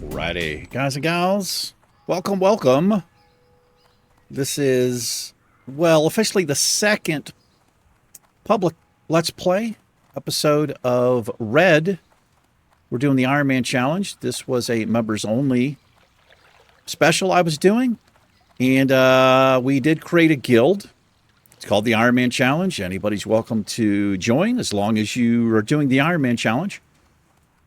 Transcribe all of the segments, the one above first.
Alrighty, guys and gals, welcome. This is, well, officially the second public Let's Play episode of Red. We're doing the Ironman challenge. This was a members only special I was doing, and we did create a guild. It's called the Ironman challenge. Anybody's welcome to join as long as you are doing the Ironman challenge.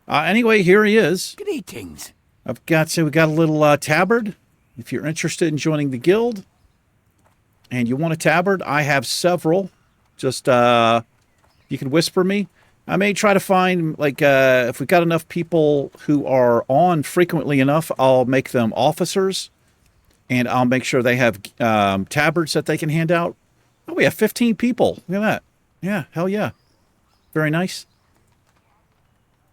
Anyway, here he is. Greetings. We got a little tabard. If you're interested in joining the guild and you want a tabard, I have several. Just you can whisper me. I may try to find, like, if we've got enough people who are on frequently enough, I'll make them officers, and I'll make sure they have tabards that they can hand out. Oh, we have 15 people. Look at that. Yeah, hell yeah. Very nice.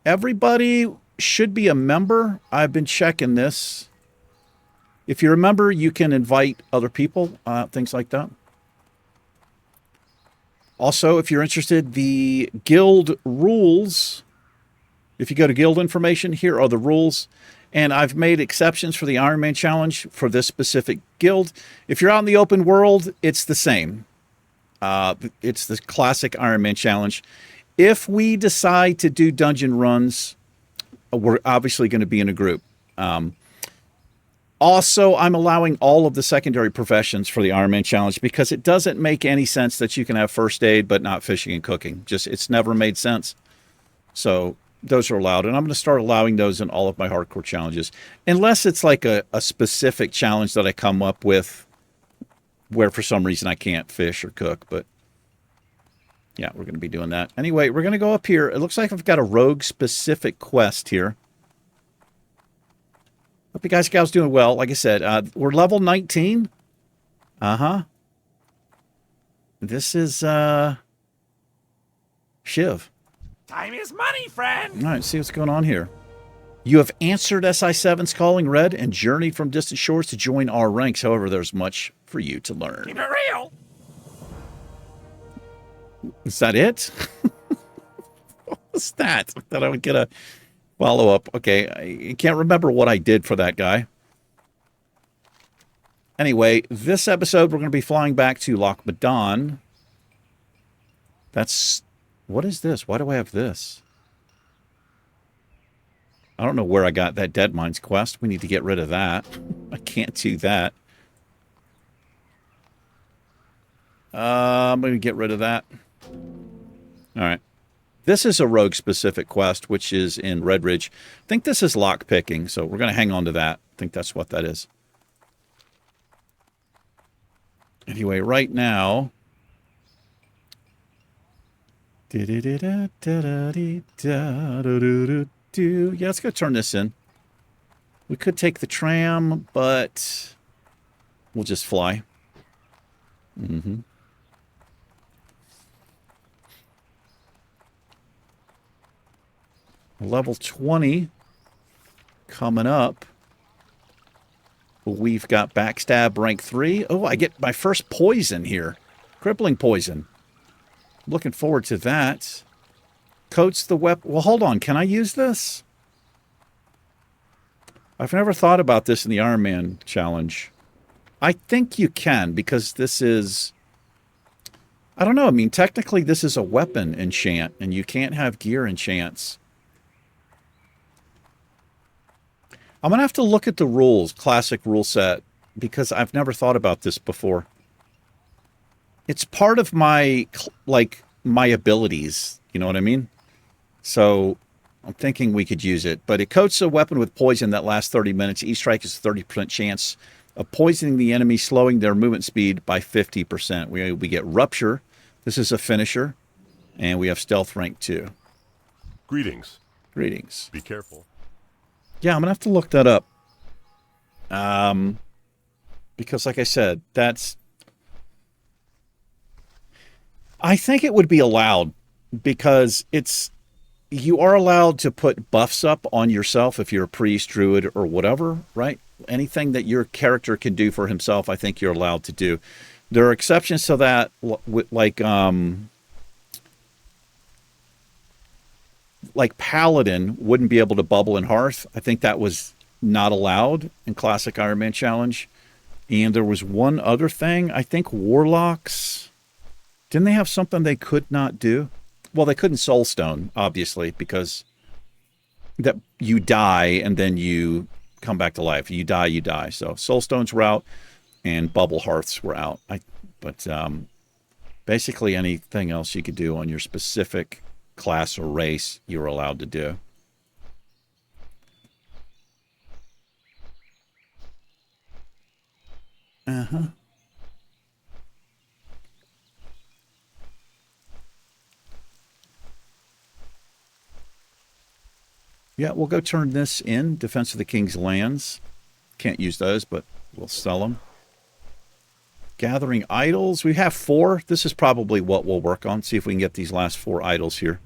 Everybody should be a member. I've been checking this. If you're a member, you can invite other people, things like that. Also, if you're interested, the guild rules, if you go to guild information, here are the rules. And I've made exceptions for the Ironman challenge for this specific guild. If you're out in the open world, it's the same. It's the classic Ironman challenge. If we decide to do dungeon runs, we're obviously going to be in a group. Also, I'm allowing all of the secondary professions for the Ironman challenge because it doesn't make any sense that you can have first aid but not fishing and cooking. Just, it's never made sense. So those are allowed, and I'm going to start allowing those in all of my hardcore challenges, unless it's like a specific challenge that I come up with where for some reason I can't fish or cook. But yeah, we're going to be doing that. Anyway, we're going to go up here. It looks like I've got a rogue-specific quest here. Hope you guys and gals doing well. Like I said, we're level 19. Uh-huh. This is, Shiv. Time is money, friend. All right, see what's going on here. You have answered SI7's calling, Red, and journeyed from distant shores to join our ranks. However, there's much for you to learn. Keep it real. Is that it? What was that? I thought I would get a follow-up. Okay, I can't remember what I did for that guy. Anyway, this episode, we're going to be flying back to Loch Madon. That's... What is this? Why do I have this? I don't know where I got that Dead Mines quest. We need to get rid of that. I can't do that. I'm going to get rid of that. All right. This is a rogue-specific quest, which is in Red Ridge. I think this is lock-picking, so we're going to hang on to that. I think that's what that is. Anyway, right now... Yeah, let's go turn this in. We could take the tram, but we'll just fly. Mm-hmm. Level 20 coming up. We've got Backstab rank 3. Oh, I get my first poison here. Crippling poison. Looking forward to that. Coats the weapon. Well, hold on. Can I use this? I've never thought about this in the Ironman challenge. I think you can, because this is... I don't know. I mean, technically this is a weapon enchant, and you can't have gear enchants. I'm going to have to look at the rules, classic rule set, because I've never thought about this before. It's part of my, like, my abilities, you know what I mean? So I'm thinking we could use it. But it coats a weapon with poison that lasts 30 minutes. Each strike is a 30% chance of poisoning the enemy, slowing their movement speed by 50%. We get Rupture. This is a finisher. And we have Stealth rank 2. Greetings. Greetings. Be careful. Yeah, I'm going to have to look that up. Because, like I said, that's... I think it would be allowed, because it's... You are allowed to put buffs up on yourself if you're a priest, druid, or whatever, right? Anything that your character can do for himself, I think you're allowed to do. There are exceptions to that, like Paladin wouldn't be able to bubble in Hearth. I think that was not allowed in Classic Iron Man Challenge. And there was one other thing. I think Warlocks, didn't they have something they could not do? Well, they couldn't Soulstone, obviously, because that you die and then you come back to life. You die, you die. So Soulstones were out and Bubble Hearths were out. But basically anything else you could do on your specific class or race, you were allowed to do. Uh-huh. Yeah, we'll go turn this in. Defense of the King's Lands. Can't use those, but we'll sell them. Gathering idols. We have 4. This is probably what we'll work on. See if we can get these last 4 idols here.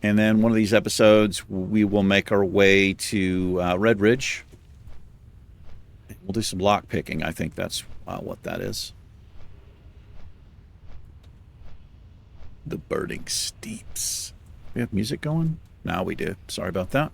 And then one of these episodes, we will make our way to Red Ridge. We'll do some lock picking. I think that's what that is. The Burning Steeps. We have music going? Now we do. Sorry about that.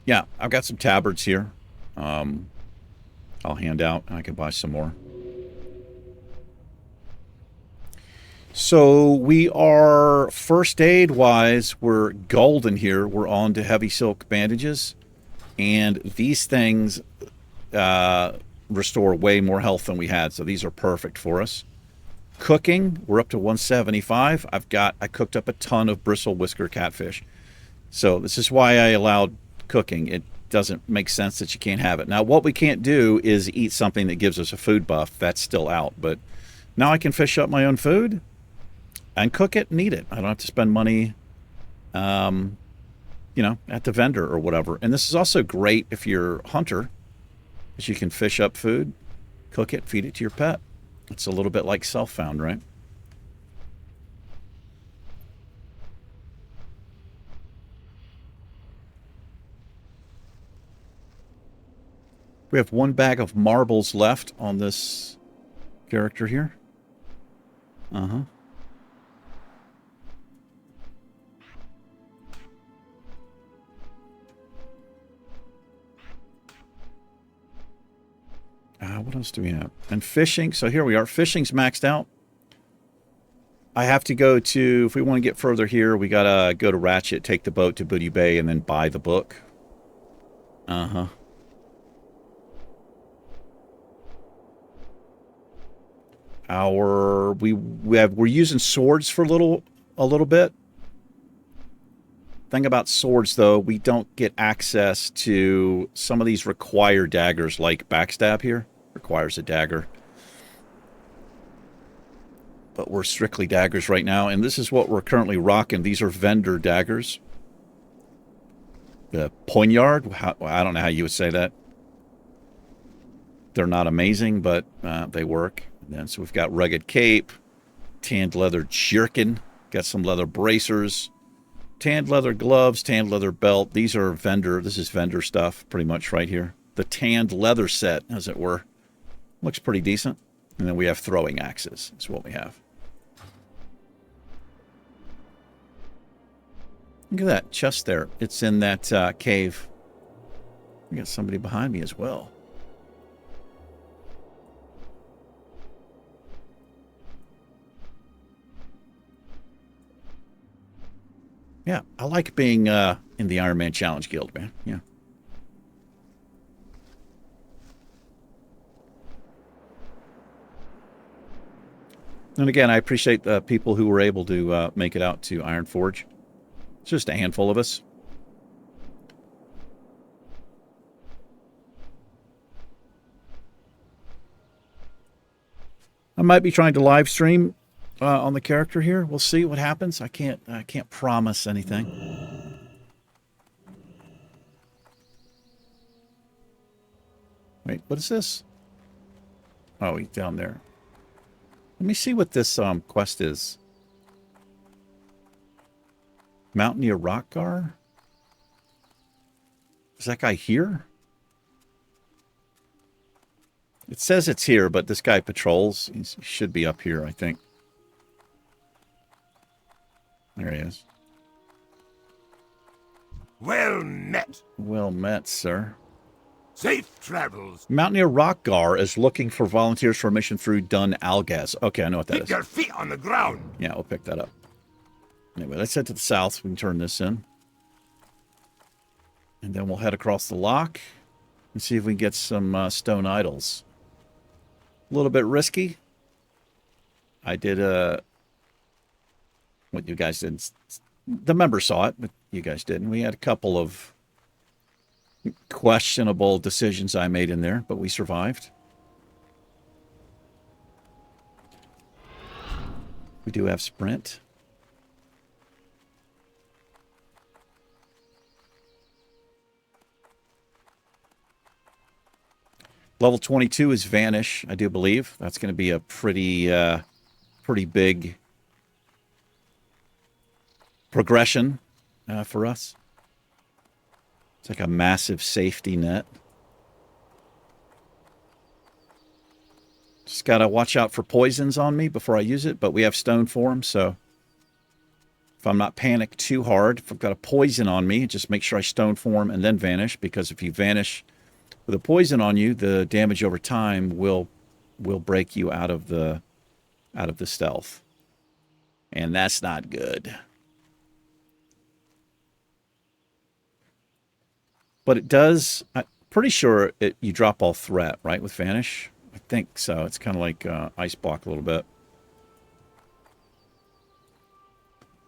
Yeah, I've got some tabards here. I'll hand out and I can buy some more. So we are, first aid wise, we're golden here. We're on to heavy silk bandages. And these things restore way more health than we had. So these are perfect for us. Cooking, we're up to 175. I cooked up a ton of bristle whisker catfish. So this is why I allowed cooking. It doesn't make sense that you can't have it. Now, what we can't do is eat something that gives us a food buff. That's still out. But now I can fish up my own food and cook it and eat it. I don't have to spend money, at the vendor or whatever. And this is also great if you're a hunter, because you can fish up food, cook it, feed it to your pet. It's a little bit like self-found, right? We have 1 bag of marbles left on this character here. Uh-huh. What else do we have? And fishing. So here we are. Fishing's maxed out. I have to go to, if we want to get further here, we got to go to Ratchet, take the boat to Booty Bay, and then buy the book. Uh-huh. We're using swords for a little bit. Thing about swords, though, we don't get access to some of these required daggers, like Backstab here. Requires a dagger. But we're strictly daggers right now, and this is what we're currently rocking. These are vendor daggers. The poignard, I don't know how you would say that. They're not amazing, but they work. And then, so we've got rugged cape, tanned leather jerkin, got some leather bracers, tanned leather gloves, tanned leather belt. These are this is vendor stuff pretty much right here. The tanned leather set, as it were. Looks pretty decent. And then we have throwing axes. That's what we have. Look at that chest there. It's in that cave. We got somebody behind me as well. Yeah, I like being in the Iron Man Challenge Guild, man. Yeah. And again, I appreciate the people who were able to make it out to Iron Forge. It's just a handful of us. I might be trying to live stream on the character here. We'll see what happens. I can't promise anything. Wait, what is this? Oh, he's down there. Let me see what this quest is. Mountaineer Rockgar? Is that guy here? It says it's here, but this guy patrols. He should be up here, I think. There he is. Well met. Well met, sir. Safe travels. Mountaineer Rockgar is looking for volunteers for a mission through Dun Algaz. Okay, I know what that Keep is. your feet on the ground. Yeah, we'll pick that up. Anyway, let's head to the south. We can turn this in. And then we'll head across the lock and see if we can get some stone idols. A little bit risky. I did what you guys did. The members saw it, but you guys didn't. We had a couple of questionable decisions I made in there, but we survived. We do have sprint. Level 22 is Vanish, I do believe. That's going to be a pretty big progression for us. It's like a massive safety net. Just got to watch out for poisons on me before I use it, but we have stone form, so if I'm not panicked too hard, if I've got a poison on me, just make sure I stone form and then vanish, because if you vanish with a poison on you, the damage over time will break you out of the stealth. And that's not good. But it does, I'm pretty sure you drop all threat, right, with Vanish? I think so. It's kind of like Ice Block a little bit.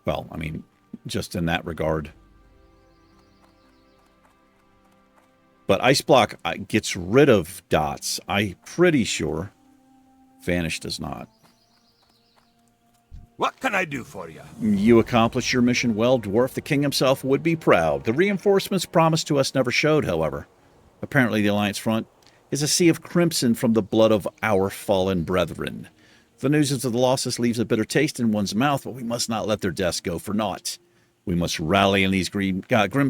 Well, I mean, just in that regard. But Ice Block gets rid of dots. I'm pretty sure Vanish does not. What can I do for you? You accomplished your mission well, Dwarf. The king himself would be proud. The reinforcements promised to us never showed, however. Apparently the Alliance front is a sea of crimson from the blood of our fallen brethren. The news of the losses leaves a bitter taste in one's mouth, but we must not let their deaths go for naught. We must rally in these grim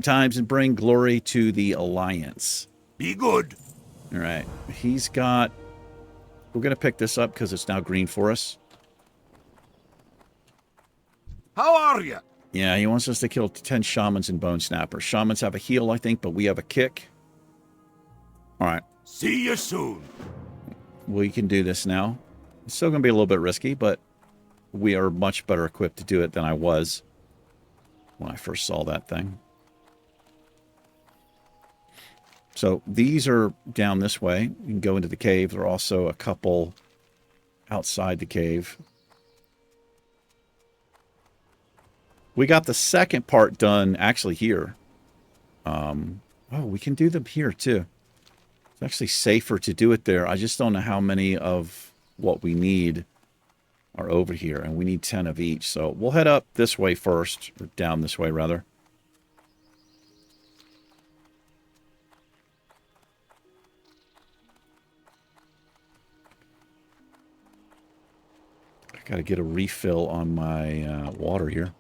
times and bring glory to the Alliance. Be good. All right. He's got... We're going to pick this up because it's now green for us. How are you? Yeah, he wants us to kill 10 shamans and bone snappers. Shamans have a heal, I think, but we have a kick. All right. See you soon. We can do this now. It's still going to be a little bit risky, but we are much better equipped to do it than I was when I first saw that thing. So these are down this way. You can go into the cave. There are also a couple outside the cave. We got the second part done actually here. Oh, we can do them here too. It's actually safer to do it there. I just don't know how many of what we need are over here, and we need 10 of each. So we'll head up this way first, or down this way rather. I gotta get a refill on my water here.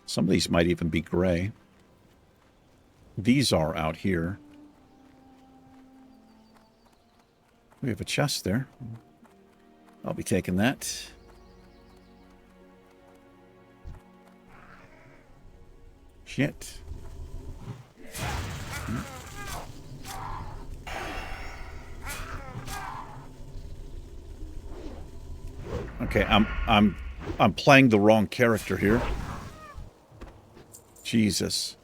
Some of these might even be gray. These are out here. We have a chest there. I'll be taking that. Shit. Okay, I'm playing the wrong character here. Jesus.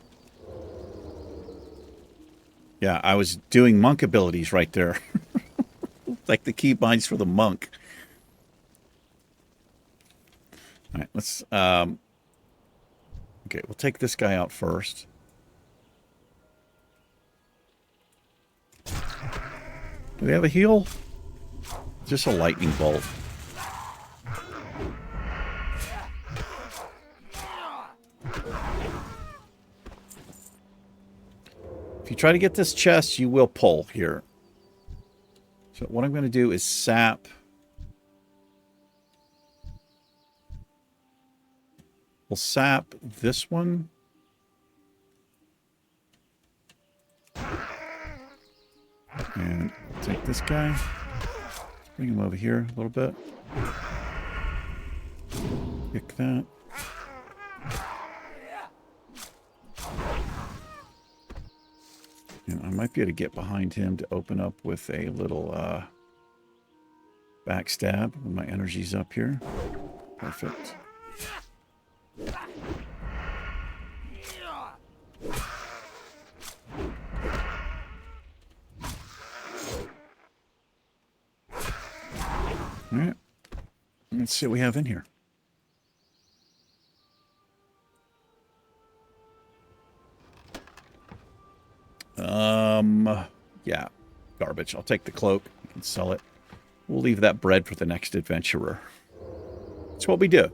Yeah, I was doing monk abilities right there. Like the keybinds for the monk. All right, let's... okay, we'll take this guy out first. Do they have a heal? Just a lightning bolt. If you try to get this chest, you will pull here. So what I'm going to do is sap. We'll sap this one. And take this guy. Bring him over here a little bit. Pick that. And I might be able to get behind him to open up with a little backstab when my energy's up here. Perfect. All right. Let's see what we have in here. Yeah, garbage. I'll take the cloak and sell it. We'll leave that bread for the next adventurer. That's what we do.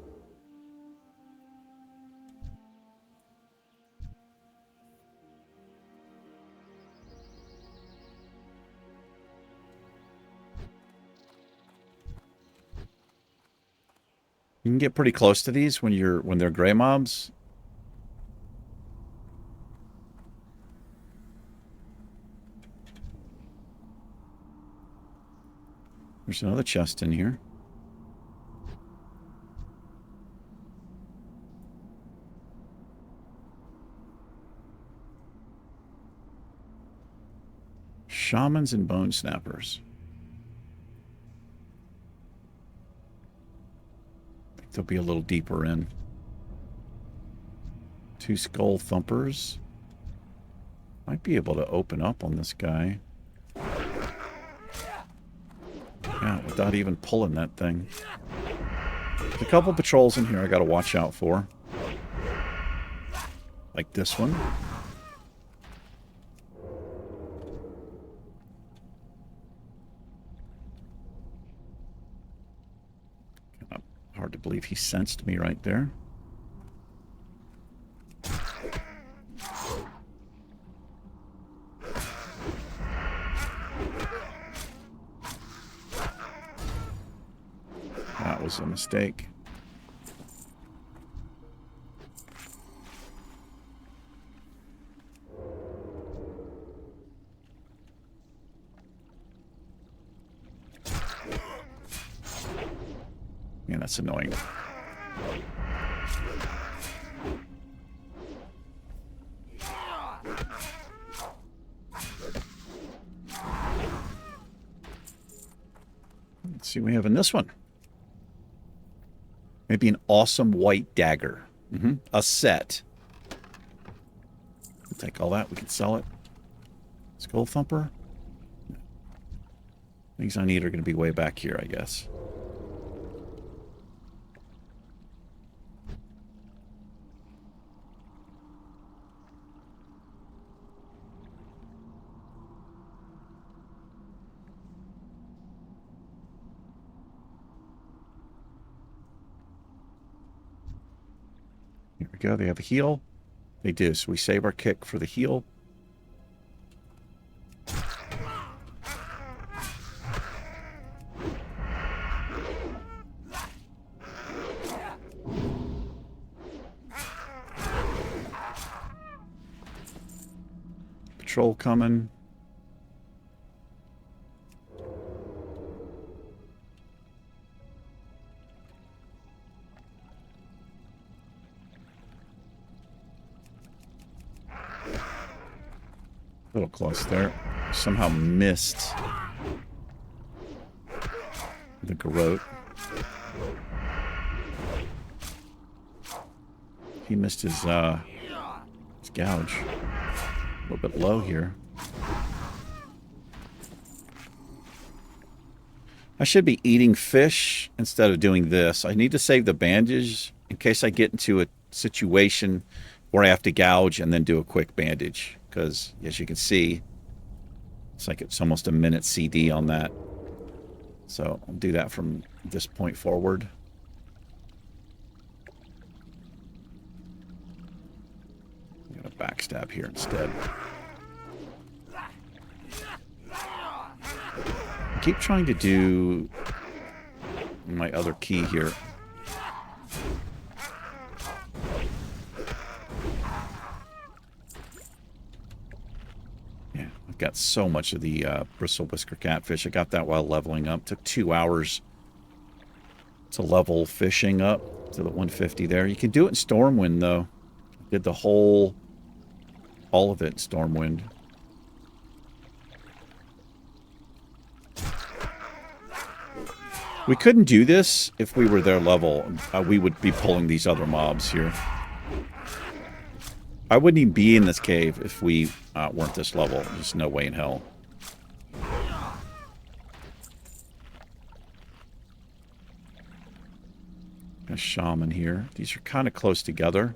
You can get pretty close to these when they're gray mobs. There's another chest in here. Shamans and bone snappers. I think they'll be a little deeper in. 2 skull thumpers. Might be able to open up on this guy. Yeah, without even pulling that thing. There's a couple patrols in here I gotta watch out for. Like this one. Hard to believe he sensed me right there. That was a mistake. Yeah, that's annoying. Let's see what we have in this one. Maybe an awesome white dagger. A set. We'll take all that. We can sell it. Skull thumper. Things I need are going to be way back here, I guess. Here we go. They have a heal. They do. So we save our kick for the heal. Patrol coming. A little close there. Somehow missed the garrote. He missed his gouge. A little bit low here. I should be eating fish instead of doing this. I need to save the bandage in case I get into a situation where I have to gouge and then do a quick bandage. Because, as you can see, it's like it's almost a minute CD on that. So I'll do that from this point forward. I'm going to backstab here instead. I keep trying to do my other key here. Yeah, I've got so much of the bristle whisker catfish. I got that while leveling up. Took 2 hours to level fishing up to the 150 there. You can do it in Stormwind, though. Did the all of it in Stormwind. We couldn't do this if we were their level. We would be pulling these other mobs here. I wouldn't even be in this cave if we weren't this level. There's no way in hell. A shaman here. These are kind of close together.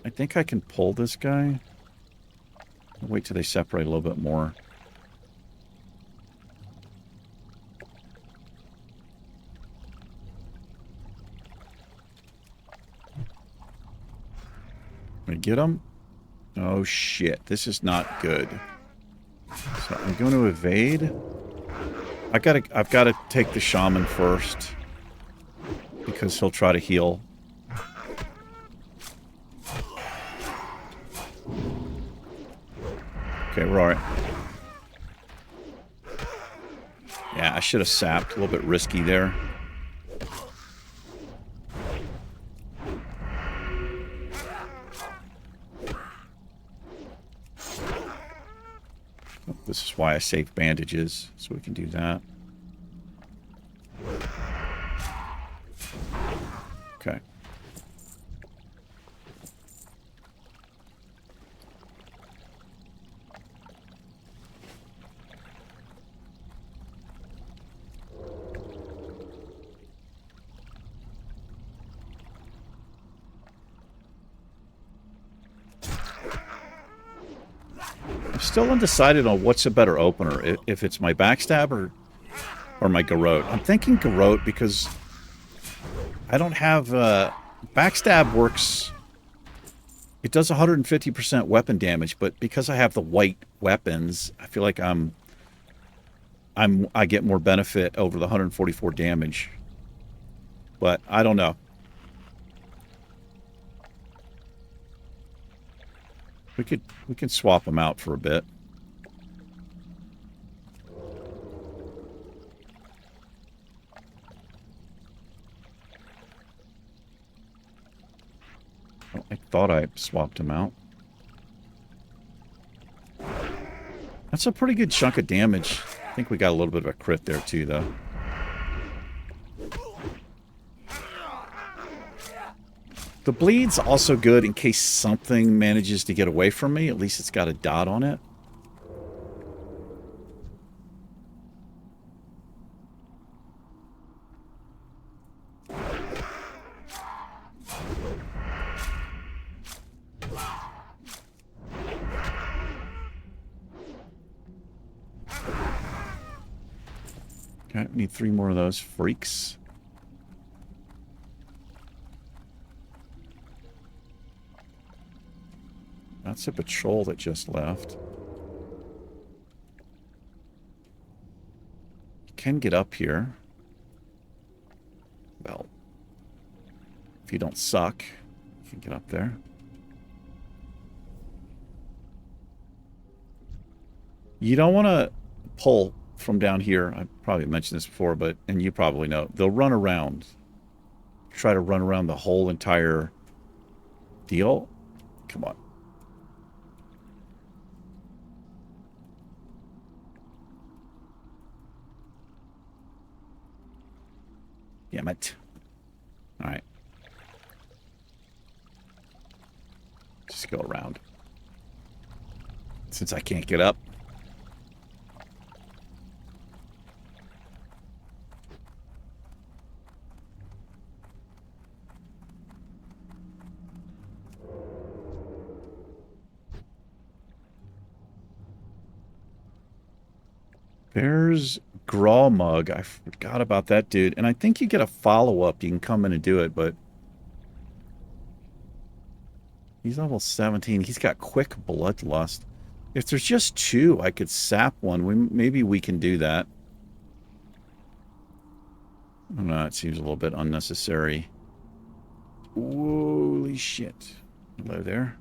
I think I can pull this guy. I'll wait till they separate a little bit more. Get him? Oh shit, this is not good. So I'm going to evade. I've got to take the shaman first because he'll try to heal. Okay, we're all right. Yeah, I should have sapped. A little bit risky there. This is why I saved bandages, so we can do that. Okay. Still undecided on what's a better opener, if it's my backstab or my garrote. I'm thinking garrote because I don't have backstab works. It does 150% weapon damage, but because I have the white weapons, I feel like I get more benefit over the 144 damage. But I don't know. We can swap them out for a bit. Oh, I thought I swapped them out. That's a pretty good chunk of damage. I think we got a little bit of a crit there too, though. The bleed's also good in case something manages to get away from me. At least it's got a dot on it. Okay, need 3 more of those freaks. That's a patrol that just left. You can get up here. Well, if you don't suck, you can get up there. You don't want to pull from down here. I probably mentioned this before, and you probably know. They'll run around. Try to run around the whole entire deal. Come on. Damn it. Alright. Just go around. Since I can't get up. There's Grawmug. I forgot about that dude. And I think you get a follow-up. You can come in and do it, but he's level 17. He's got quick bloodlust. If there's just two, I could sap one. Maybe we can do that. I don't know. It seems a little bit unnecessary. Holy shit. Hello there.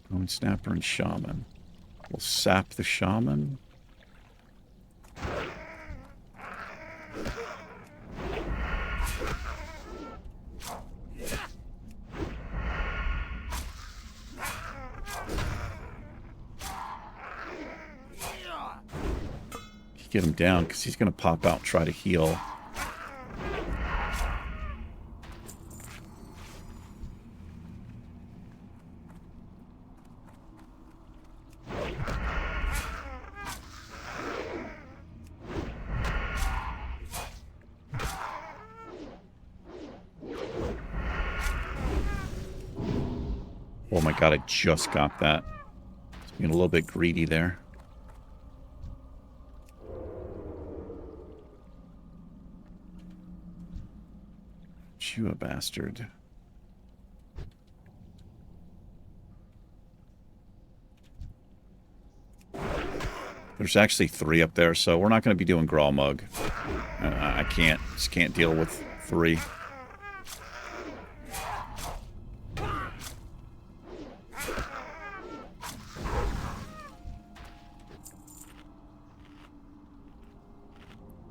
Bone Snapper and Shaman. We'll sap the Shaman. Get him down because he's going to pop out and try to heal. Oh my god, I just got that. It's being a little bit greedy there. You a bastard. There's actually 3 up there, so we're not going to be doing Grawmug. I just can't deal with 3.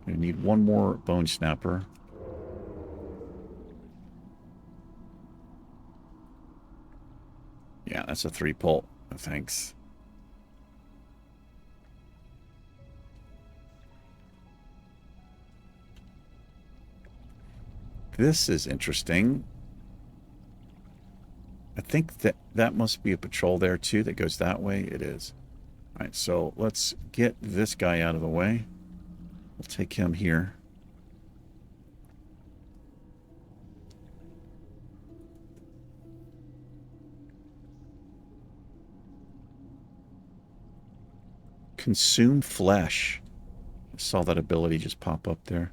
We need one more Bone Snapper. Yeah, that's a 3-pull. No, thanks. This is interesting. I think that must be a patrol there too that goes that way. It is. All right, so let's get this guy out of the way. We'll take him here. Consume flesh. I saw that ability just pop up there.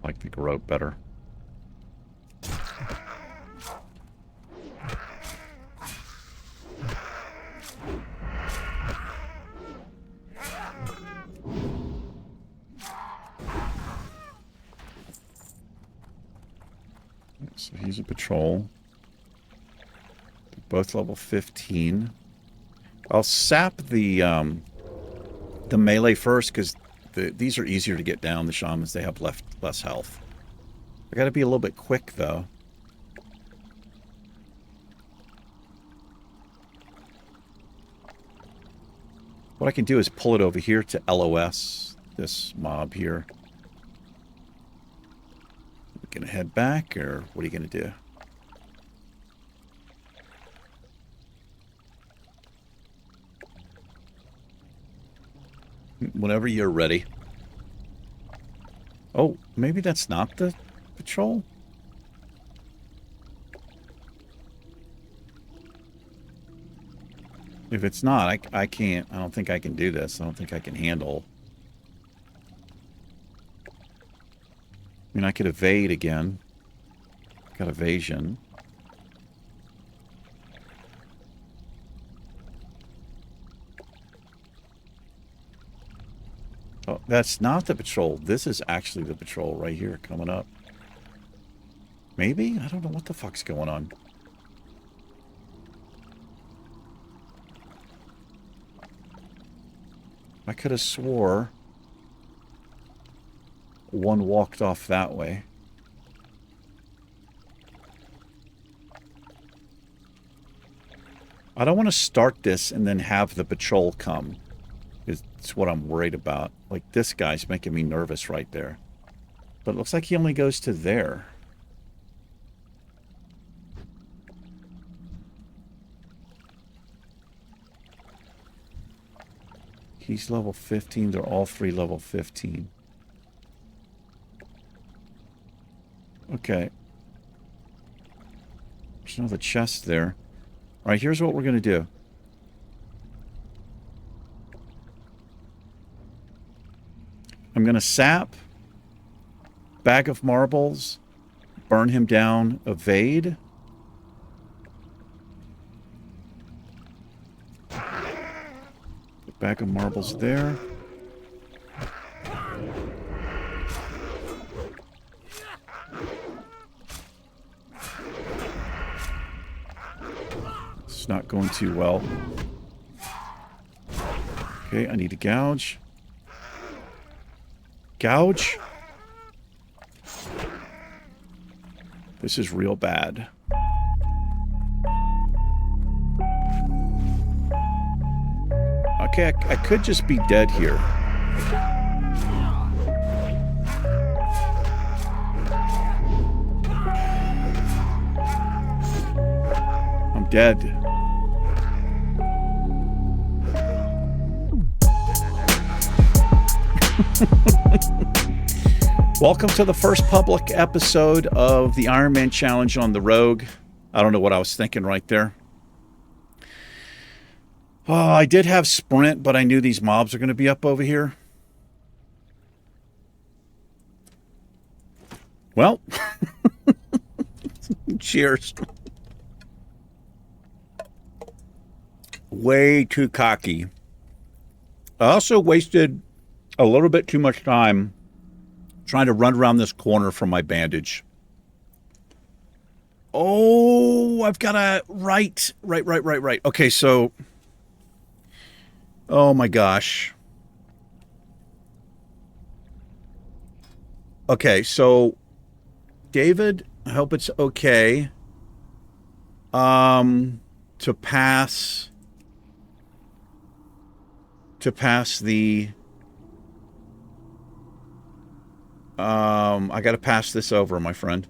Like the garrote better. So he's a patrol. Both level 15. I'll sap the melee first because these are easier to get down. The shamans, they have less health. I gotta be a little bit quick though. What I can do is pull it over here to LOS this mob here. We're gonna head back, or what are you gonna do? Whenever you're ready. Oh, maybe that's not the patrol? If it's not, I can't. I don't think I can do this. I don't think I can handle. I mean, I could evade again. Got evasion. Oh, that's not the patrol. This is actually the patrol right here coming up. Maybe? I don't know what the fuck's going on. I could have swore one walked off that way. I don't want to start this and then have the patrol come. It's what I'm worried about. Like, this guy's making me nervous right there. But it looks like he only goes to there. He's level 15. They're all three level 15. Okay. There's another chest there. All right, here's what we're going to do. I'm going to sap, bag of marbles, burn him down, evade. Bag of marbles there. It's not going too well. Okay, I need to gouge. Gouge? This is real bad. Okay, I could just be dead here. I'm dead. Welcome to the first public episode of the Ironman Challenge on the Rogue. I don't know what I was thinking right there. Oh, I did have sprint, but I knew these mobs are going to be up over here. Well, cheers. Way too cocky. I also wasted a little bit too much time trying to run around this corner from my bandage. Oh, I've got a right. Okay, so... Oh my gosh. Okay, so David, I hope it's okay to pass the I got to pass this over, my friend.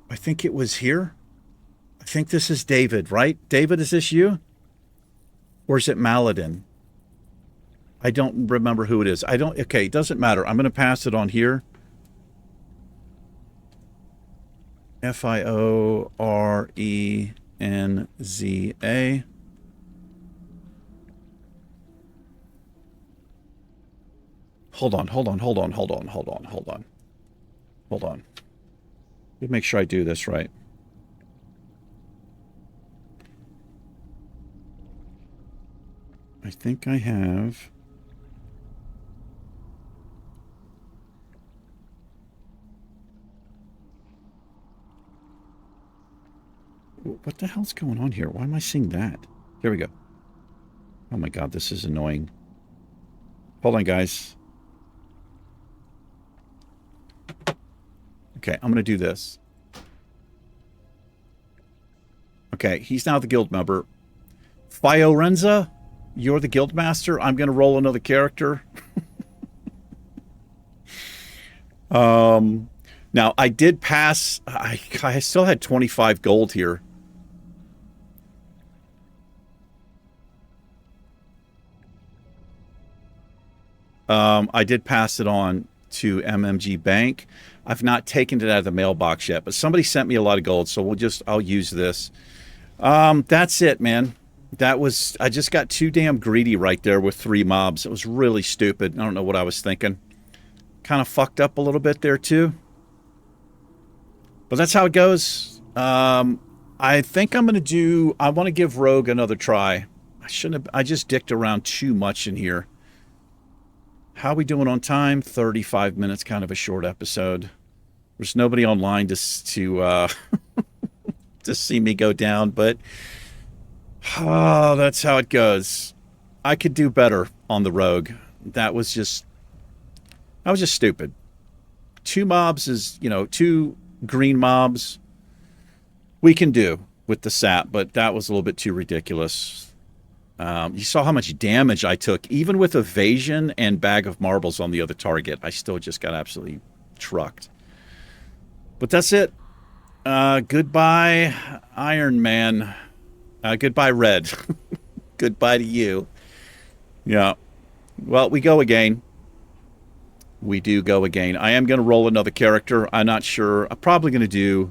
I think it was here. I think this is David, right? David, is this you? Or is it Maladin? I don't remember who it is. Okay, it doesn't matter. I'm going to pass it on here. Fiorenza. Hold on. Let me make sure I do this right. I think I have... What the hell's going on here? Why am I seeing that? Here we go. Oh my god, this is annoying. Hold on, guys. Okay, I'm going to do this. Okay, he's now the guild member. Fiorenza, you're the guild master. I'm going to roll another character. Now, I did pass... I still had 25 gold here. I did pass it on to MMG Bank. I've not taken it out of the mailbox yet, but somebody sent me a lot of gold, so I'll use this. That's it, man. I just got too damn greedy right there with 3 mobs. It was really stupid. I don't know what I was thinking. Kind of fucked up a little bit there too. But that's how it goes. I think I want to give Rogue another try. I shouldn't have. I just dicked around too much in here. How are we doing on time? 35 minutes, kind of a short episode. There's nobody online to to see me go down, but that's how it goes. I could do better on the rogue. I was just stupid. 2 mobs is, 2 green mobs we can do with the sap, but that was a little bit too ridiculous. You saw how much damage I took, even with evasion and bag of marbles on the other target. I still just got absolutely trucked. But that's it. Goodbye, Ironman. Goodbye, Red. Goodbye to you. Yeah. Well, we go again. We do go again. I am going to roll another character. I'm not sure. I'm probably going to do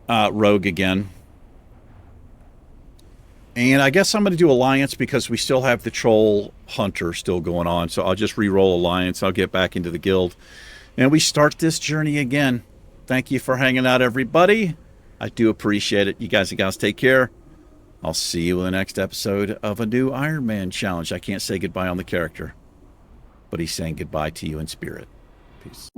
Rogue again. And I guess I'm going to do Alliance because we still have the Troll Hunter still going on. So I'll just re-roll Alliance. I'll get back into the guild. And we start this journey again. Thank you for hanging out, everybody. I do appreciate it. You guys and gals take care. I'll see you in the next episode of a new Ironman challenge. I can't say goodbye on the character, but he's saying goodbye to you in spirit. Peace.